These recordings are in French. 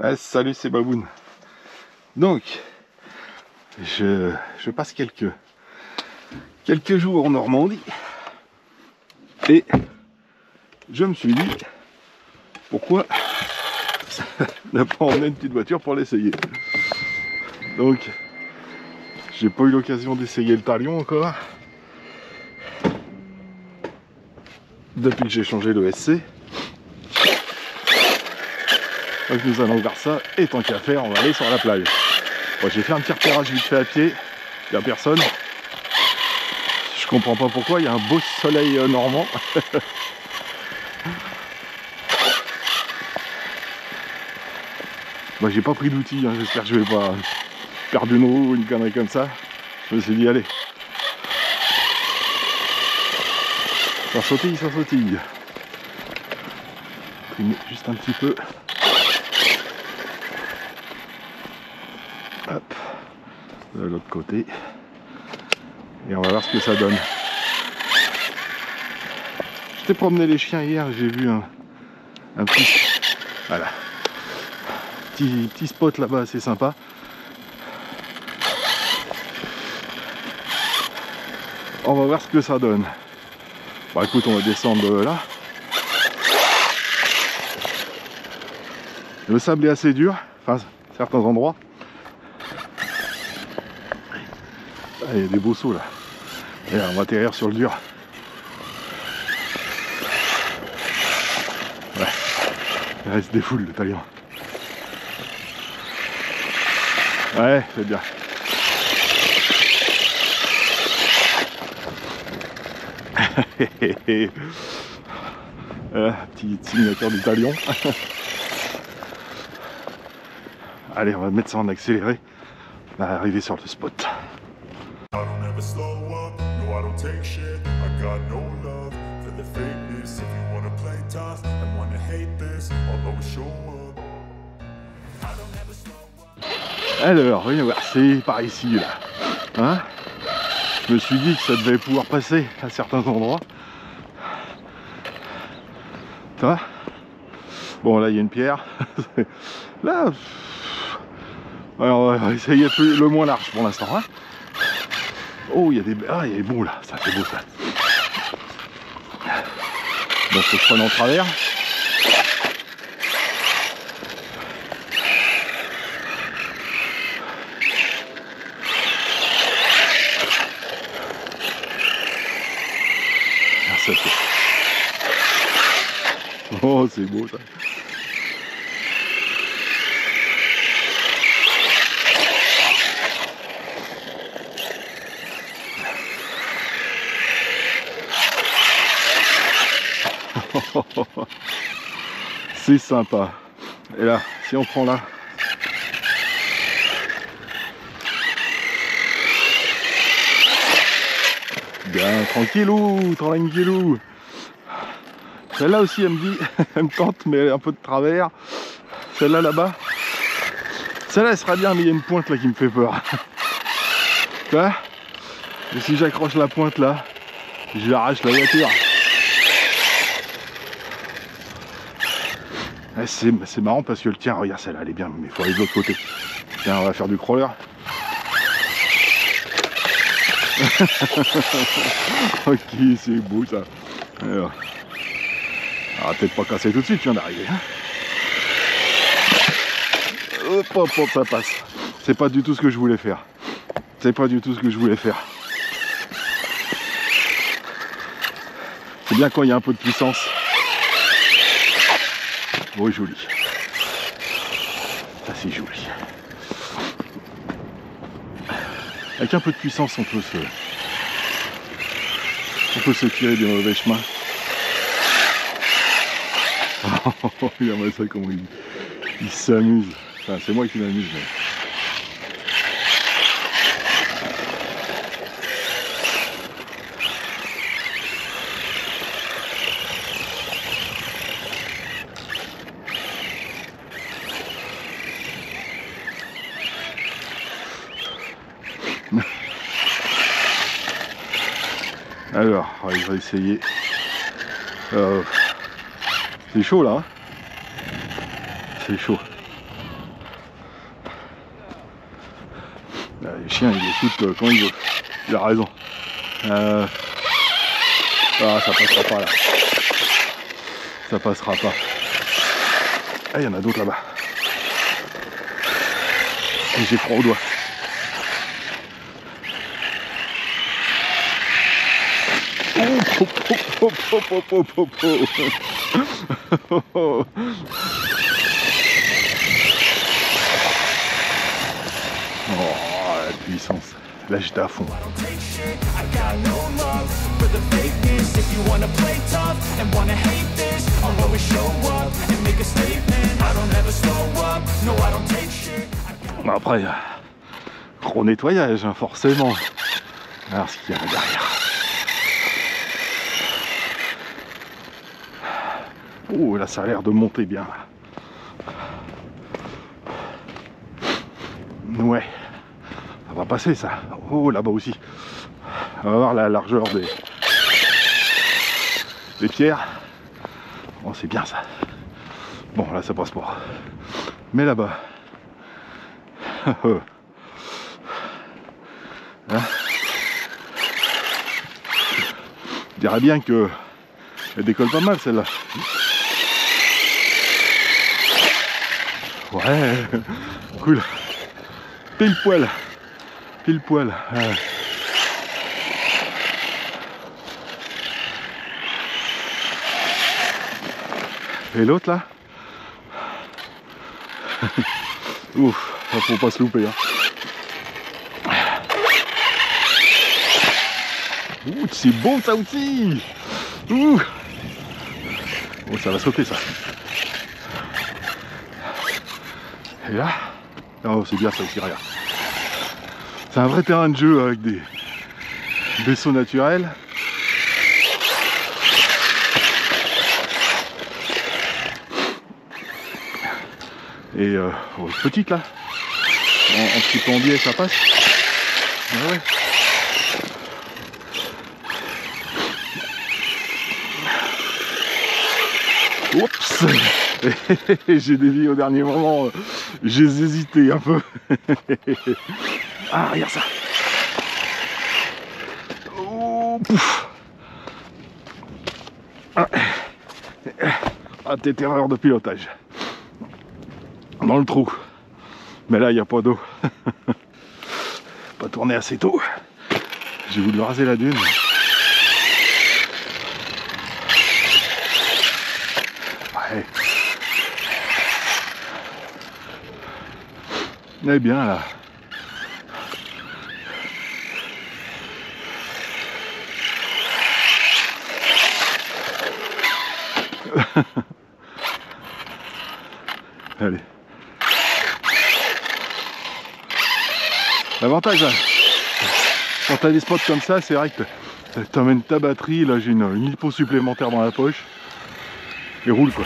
Ah, salut, c'est Baboun. Donc, je passe quelques jours en Normandie et je me suis dit pourquoi ne pas emmener une petite voiture pour l'essayer. Donc, j'ai pas eu l'occasion d'essayer le Talion encore depuis que j'ai changé le SC. Donc nous allons voir ça, et tant qu'à faire, on va aller sur la plage. Bon, j'ai fait un petit repérage vite fait à pied, il n'y a personne. Je comprends pas pourquoi, il y a un beau soleil normand. Bon, j'ai pas pris d'outils, hein. J'espère que je vais pas perdre une roue ou une connerie comme ça. Je me suis dit, allez. Ça sautille, ça sautille. Trimer juste un petit peu. Hop, de l'autre côté. Et on va voir ce que ça donne. Je t'ai promené les chiens hier, j'ai vu un petit... Voilà. Petit spot là-bas assez sympa. On va voir ce que ça donne. Bon écoute, on va descendre là. Le sable est assez dur, enfin certains endroits. Ah, il y a des beaux sauts là. Et on va atterrir sur le dur. Ouais. Il reste des foules le Talion. Ouais, c'est bien. Petite signature du Talion. Allez, on va mettre ça en accéléré. On va arriver sur le spot. Alors, voyons voir, c'est par ici là. Hein? Je me suis dit que ça devait pouvoir passer à certains endroits. Ça. Bon, là il y a une pierre. Là, alors, on va essayer le moins large pour l'instant. Hein. Oh, il y a des... Ah, il y a des bons là, ça fait beau ça. Bon, faut que je prenne en travers. Ah, ça fait... Oh, c'est beau ça. C'est sympa. Et là, si on prend là, bien, tranquillou, tranquillou. Celle-là aussi, elle me dit, elle me tente, mais un peu de travers. Celle-là, là-bas, celle-là, elle sera bien, mais il y a une pointe là qui me fait peur. Tu vois? Et si j'accroche la pointe là, j'arrache la voiture. C'est marrant parce que le tien, regarde celle-là, elle est bien, mais il faut aller de l'autre côté. Tiens, on va faire du crawler. Ok, c'est beau ça. Alors, on va peut-être pas casser tout de suite, tu viens d'arriver. Hein. Hop, hop, hop, ça passe. C'est pas du tout ce que je voulais faire. C'est pas du tout ce que je voulais faire. C'est bien quand il y a un peu de puissance. Oh, joli. Ça, c'est joli. Avec un peu de puissance, on peut se tirer des mauvais chemins. Regarde ça comment il s'amuse. Enfin, c'est moi qui m'amuse. Mais... Alors, on va essayer. C'est chaud là. Hein, c'est chaud. chien il écoute quand il veut. Il a raison. Ah, ça passera pas là. Ça passera pas. Ah, il y en a d'autres là-bas. Et j'ai froid aux doigts. Oh, la puissance. Là j'étais à fond. Bon, après, gros nettoyage, hein, forcément. Alors ce qu'il y a là derrière. Oh, là ça a l'air de monter bien. Ouais, ça va passer ça. Oh, là-bas aussi. On va voir la largeur des pierres. Oh, c'est bien ça. Bon, là ça passe pas. Mais là-bas. Hein, je dirais bien que elle décolle pas mal celle-là. Ouais, cool. Pile poil. Pile poil. Ouais. Et l'autre là. Ouf, faut pas se louper. Hein. Ouh, c'est beau ça aussi. Ouh. Oh, ça va sauter ça. Et là, oh, c'est bien ça aussi, regarde. C'est un vrai terrain de jeu avec des vaisseaux naturels. Et oh, petite là, en petit pendier ça passe. Ah ouais. Oups. J'ai dévié au dernier moment, j'ai hésité un peu. Ah, regarde ça. Oh, pouf. Ah, t'es erreur de pilotage. Dans le trou. Mais là, il n'y a pas d'eau. Pas tourné assez tôt. J'ai voulu raser la dune. Ouais. On est bien là. Allez. L'avantage, hein, quand tu as des spots comme ça, c'est vrai que tu emmènes ta batterie. Là, j'ai une lipo supplémentaire dans la poche. Et roule quoi.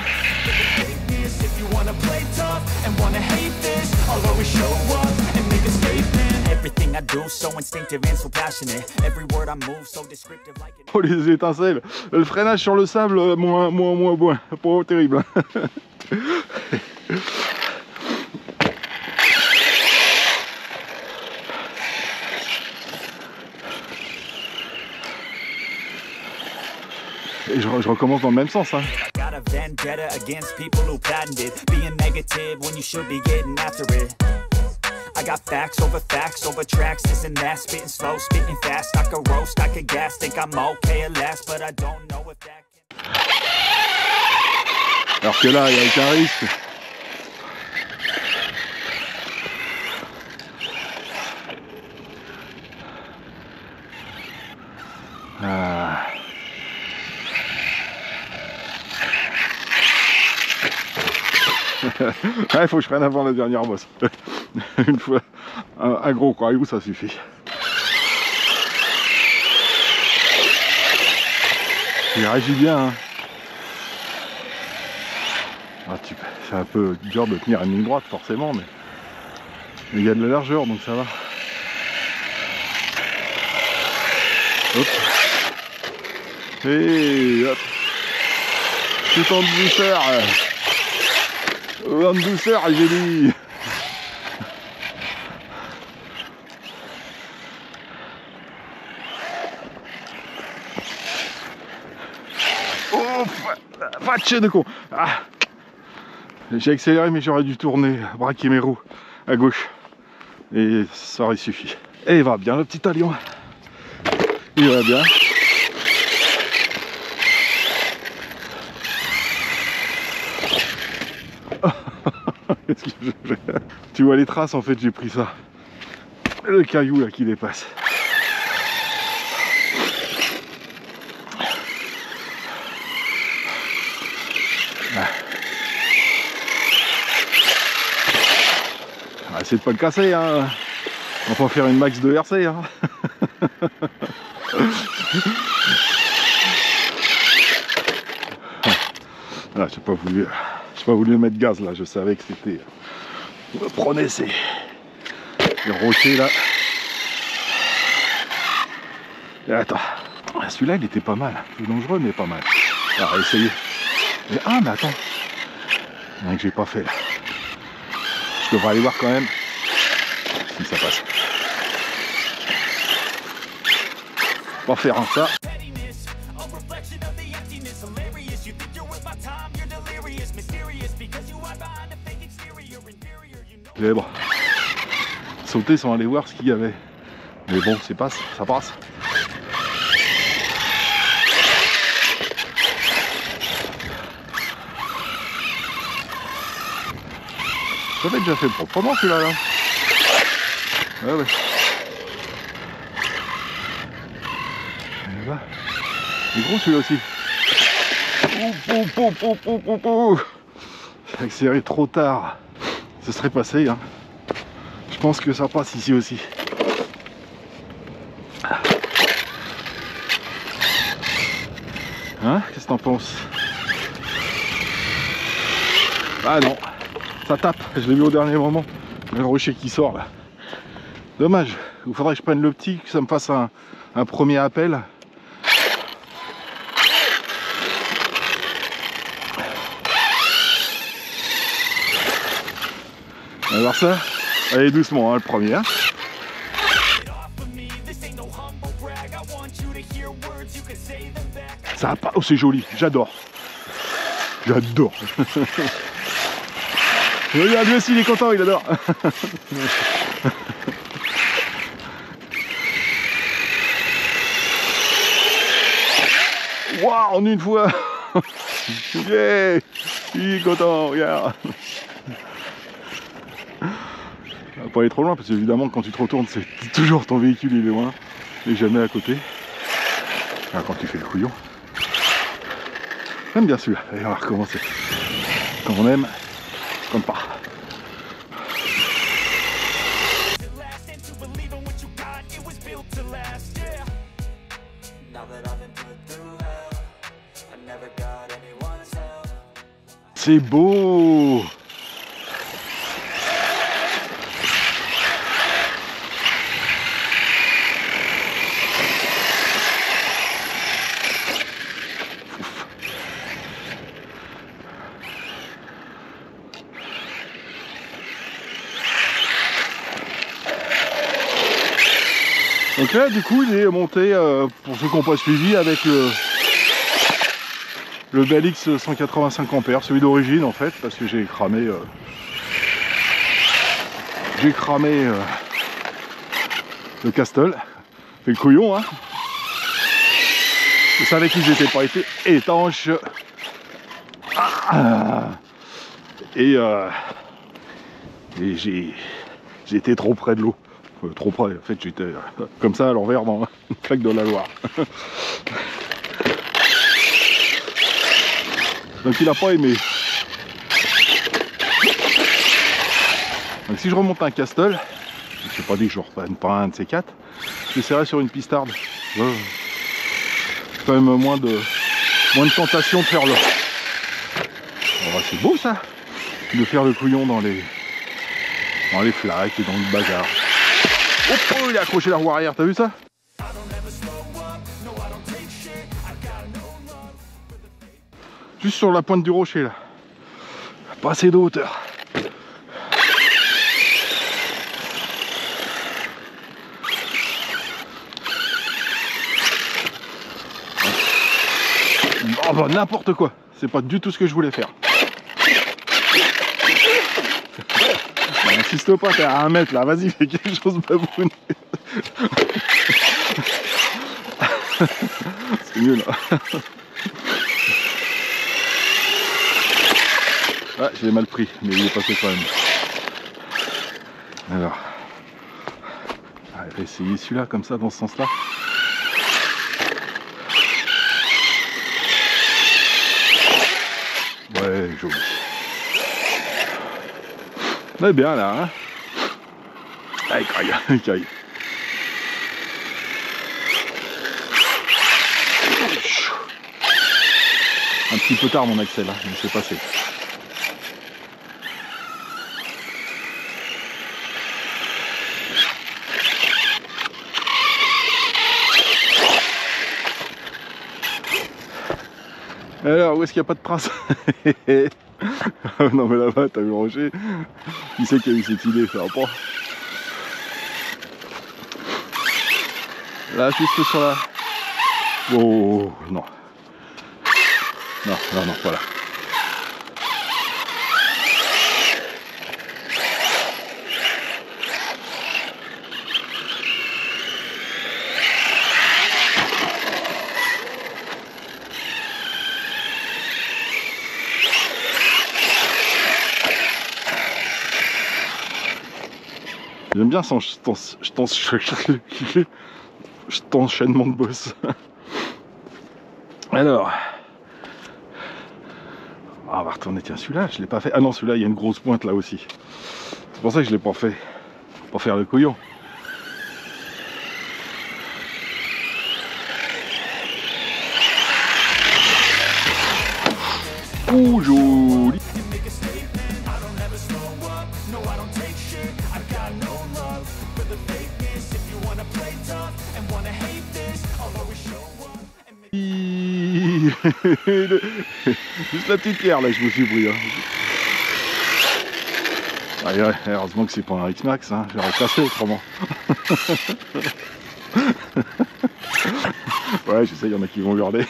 Oh, les étincelles, le freinage sur le sable, moins, pas terrible. Et je recommence dans le même sens. Hein. I got facts over tracks, isn't that spitting slow, spitting fast, I could roast, I could gas, think I'm okay at last, but I don't know if that can... Alors que là, il n'y a aucun risque. Ah. Il faut que je prenne avant la dernière bosse. Une fois, un gros caillou, ça suffit. Il réagit bien. Hein. Ah, c'est un peu dur de tenir une ligne droite, forcément, mais il y a de la largeur, donc ça va. Hop. Et hop. Tout en douceur. En douceur, j'ai dit. Chien de con. Ah. J'ai accéléré mais j'aurais dû tourner, braquer mes roues à gauche. Et ça aurait suffi. Et il va bien le petit talion. Il va bien. Qu'est-ce que je fais? Tu vois les traces, en fait j'ai pris ça. Le caillou là qui dépasse. On va essayer de pas le casser, hein. On va pas faire une max de RC, hein. Ah, j'ai pas voulu mettre gaz là, je savais que c'était. On prenait ces rochers là. Et attends, celui-là il était pas mal, plus dangereux mais pas mal. Alors essayer. Ah mais attends, il y en a que j'ai pas fait là. Je devrais aller voir quand même si ça passe. On va faire un ça. Les bras. Sauter sans aller voir ce qu'il y avait. Mais bon, ça passe. J'avais déjà fait proprement celui-là. Là. Ouais. Là. Il est gros celui-là aussi. J'ai accéléré trop tard. Ce serait passé, hein. Je pense que ça passe ici aussi. Hein? Qu'est-ce que t'en penses? Ah non, ça tape, je l'ai vu au dernier moment. Le rocher qui sort là. Dommage, il faudrait que je prenne le petit, que ça me fasse un premier appel. On va voir ça. Allez doucement, hein, le premier. Hein. Ça va pas. Oh c'est joli, j'adore. J'adore. Regarde lui aussi il est content, il adore. Waouh, en une fois. Yeah, il est content, regarde. On va pas aller trop loin parce qu'évidemment quand tu te retournes c'est toujours ton véhicule il est loin et jamais à côté. Ah, quand tu fais le couillon. J'aime bien celui-là. Allez on va recommencer. Quand on aime, comme pas. C'est beau. Donc là du coup il est monté pour ceux qui n'ont pas suivi avec le Bell X 185 ampères, celui d'origine en fait, parce que j'ai cramé le Castle, fait le couillon hein. Je savais qu'ils n'étaient pas été étanches. Et j'ai été trop près de l'eau. Trop près, en fait j'étais comme ça à l'envers dans une plaque de la Loire. Donc il n'a pas aimé. Donc si je remonte un Castle, je ne sais pas dit que je ne reprenne pas un de ces quatre, j'essaierai sur une pistarde. Quand même moins de tentation de faire le. Oh, c'est beau ça, de faire le couillon dans les flaques et dans le bazar. Oh, il a accroché la roue arrière, t'as vu ça? Juste sur la pointe du rocher là. Pas assez de hauteur. Oh bah n'importe quoi. c'est pas du tout ce que je voulais faire. N'insiste pas, t'es à 1 mètre là, vas-y, fais quelque chose, baboune. C'est mieux là. Ah, je l'ai mal pris, mais il est passé quand même. Alors, je vais essayer celui-là comme ça, dans ce sens-là. Ouais, joli. On est bien là, hein. Allez, caille, caille. Un petit peu tard mon Axel, hein, mais c'est passé. Alors, où est-ce qu'il n'y a pas de trace? Non mais là-bas, t'as vu Roger? Qui c'est qui a eu cette idée? Ça va pas. Là, juste sur la... Oh, non. Non, non, non, voilà. J'aime bien son enchaînement de boss. Alors, on va retourner, tiens, celui-là, je l'ai pas fait. Ah non, celui-là, il y a une grosse pointe là aussi. C'est pour ça que je l'ai pas fait. Pour faire le couillon. Ouh, joli. Juste la petite pierre là, je me suis pris. Hein. Ah, ouais, heureusement que c'est pas un X-Max, hein. J'aurais cassé autrement. Ouais, je sais, il y en a qui vont hurler.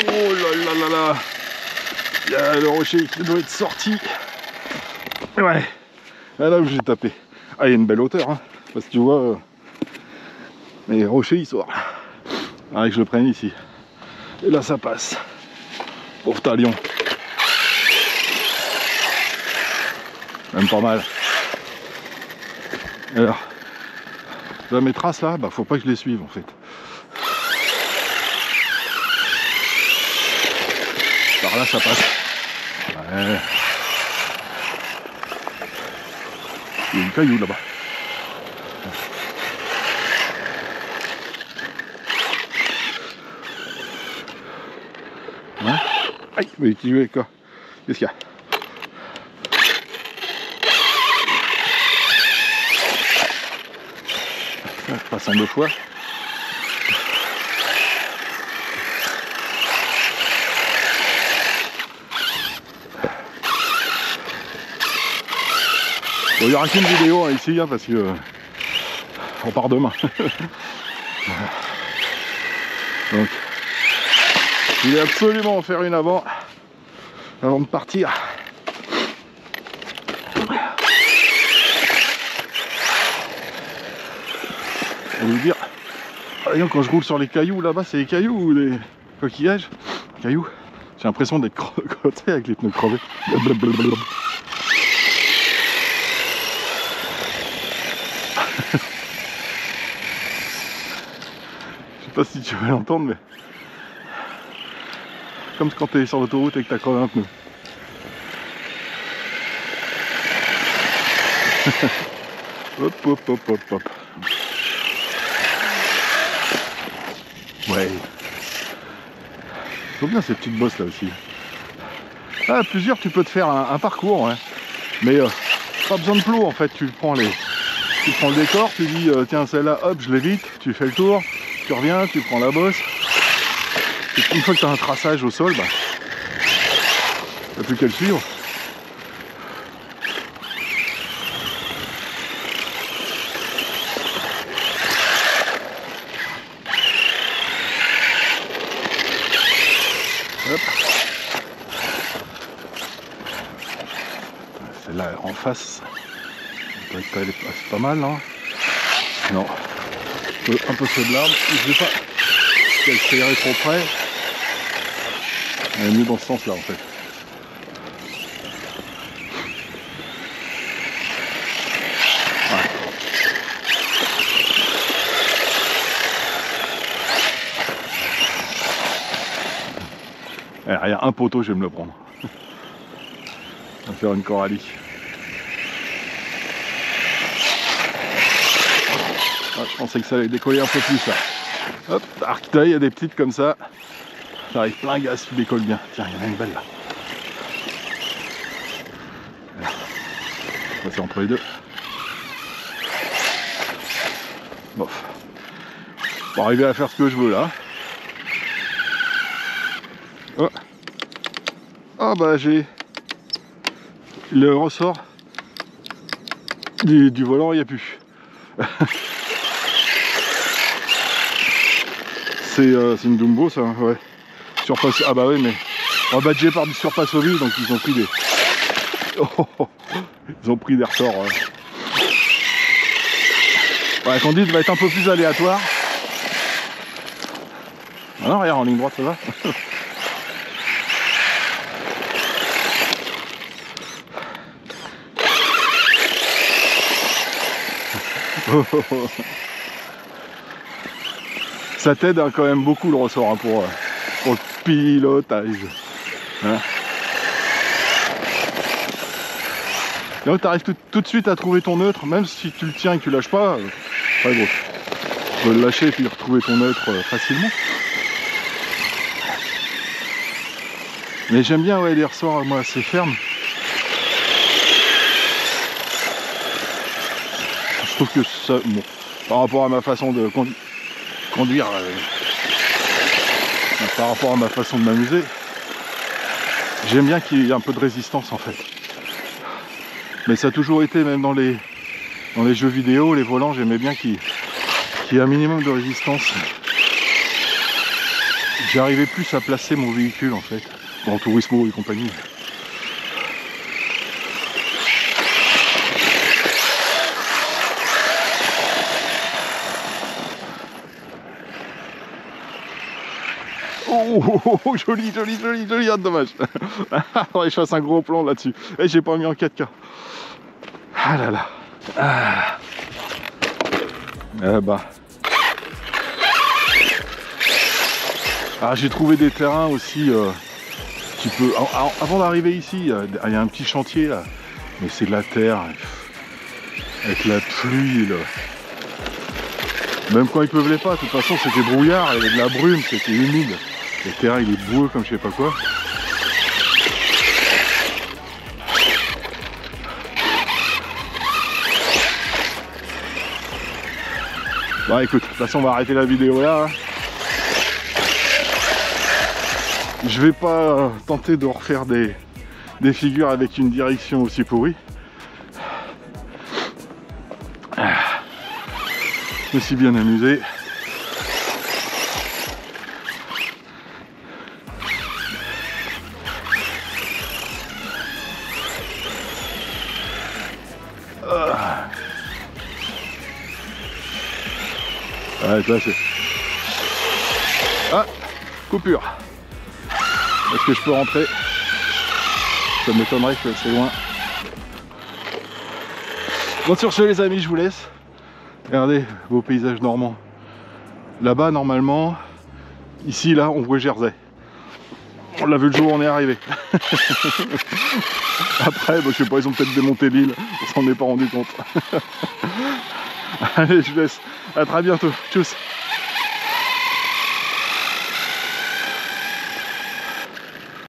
Oh là là là là. Il y a le rocher qui doit être sorti. Ouais. Ah là où j'ai tapé. Ah, il y a une belle hauteur, hein. Parce que tu vois, les rochers ils sortent. Allez que je le prenne ici. Et là ça passe. Pauvre talion. Même pas mal. Alors, là mes traces là, bah faut pas que je les suive en fait. Par là ça passe. Ouais. Il y a une caillou là-bas. Hein? Aïe, mais tu jouais quoi? Qu'est-ce qu'il y a? Ça passe en 2 fois. Bon, il n'y aura qu'une vidéo hein, ici, hein, parce que on part demain. Donc, je voulais absolument en faire une avant de partir. Je vais vous dire, quand je roule sur les cailloux là-bas, c'est les cailloux ou les coquillages? Cailloux. J'ai l'impression d'être crotté avec les pneus crevés. Blablabla. Je sais pas si tu vas l'entendre, mais comme quand tu es sur l'autoroute et que tu as crevé un pneu. Hop, hop, hop, hop, hop. Ouais. Faut bien ces petites bosses là aussi. Ah, plusieurs, tu peux te faire un parcours, ouais. Mais pas besoin de plot en fait. Tu prends le décor, tu dis tiens celle-là, hop, je l'évite, tu fais le tour, tu reviens, tu prends la bosse. Et une fois que tu as un traçage au sol, bah, t'as plus qu'à le suivre. face. C'est pas mal, non? Non. Un peu faiblard. Je sais pas qu'elle serait trop près. Elle est mieux dans ce sens-là, en fait. Il y a un poteau, je vais me le prendre. On va faire une coralie. Ah, je pensais que ça allait décoller un peu plus là. Hop, arc-tail, il y a des petites comme ça. Ça arrive plein gaz qui décolle bien. Tiens, il y en a une belle là. Voilà. On va passer entre les deux. Bof. Pour arriver à faire ce que je veux là. Oh, oh bah j'ai le ressort du volant, il n'y a plus. C'est une Dumbo ça, ouais. Surpasse, ah bah oui mais rebadgé par du surpasse au vide, donc ils ont pris des... Oh, ils ont pris des ressorts. Ouais. Ouais, la conduite va être un peu plus aléatoire. Ah non, regarde, en ligne droite ça va. Ça t'aide hein, quand même beaucoup le ressort hein, pour le pilotage. Hein. Donc tu arrives tout de suite à trouver ton neutre, même si tu le tiens et que tu lâches pas. Bon, tu peux le lâcher et puis retrouver ton neutre facilement. Mais j'aime bien ouais, les ressorts moi assez fermes. Je trouve que ça, bon, par rapport à ma façon de conduire, par rapport à ma façon de m'amuser, j'aime bien qu'il y ait un peu de résistance en fait. Mais ça a toujours été, même dans les jeux vidéo, les volants, j'aimais bien qu'il y ait un minimum de résistance. J'arrivais plus à placer mon véhicule en fait, dans Turismo et compagnie. Oh, joli, ah, dommage. Faudrait que je fasse un gros plan là-dessus. Et j'ai pas mis en 4K. Ah là là. Ah. Eh bah. Ah, j'ai trouvé des terrains aussi. Qui peut. Avant d'arriver ici, il y a un petit chantier là. Mais c'est de la terre. Avec la pluie là. Même quand il pleuvait pas, de toute façon c'était brouillard, il y avait de la brume, c'était humide. Le terrain il est boueux comme je sais pas quoi. Bon écoute, de toute façon on va arrêter la vidéo là. Je vais pas tenter de refaire des figures avec une direction aussi pourrie. Je me suis bien amusé. Ouais, là c'est... Ah, coupure. Est-ce que je peux rentrer? Ça m'étonnerait que c'est loin. Bon, sur ce les amis, je vous laisse. Regardez vos paysages normands. Là-bas, normalement, ici, là, on voit Jersey. On l'a vu le jour où on est arrivé. Après, bah, je sais pas, ils ont peut-être démonté l'île. On s'en est pas rendu compte. Allez, je vous laisse. À très bientôt. Tchuss.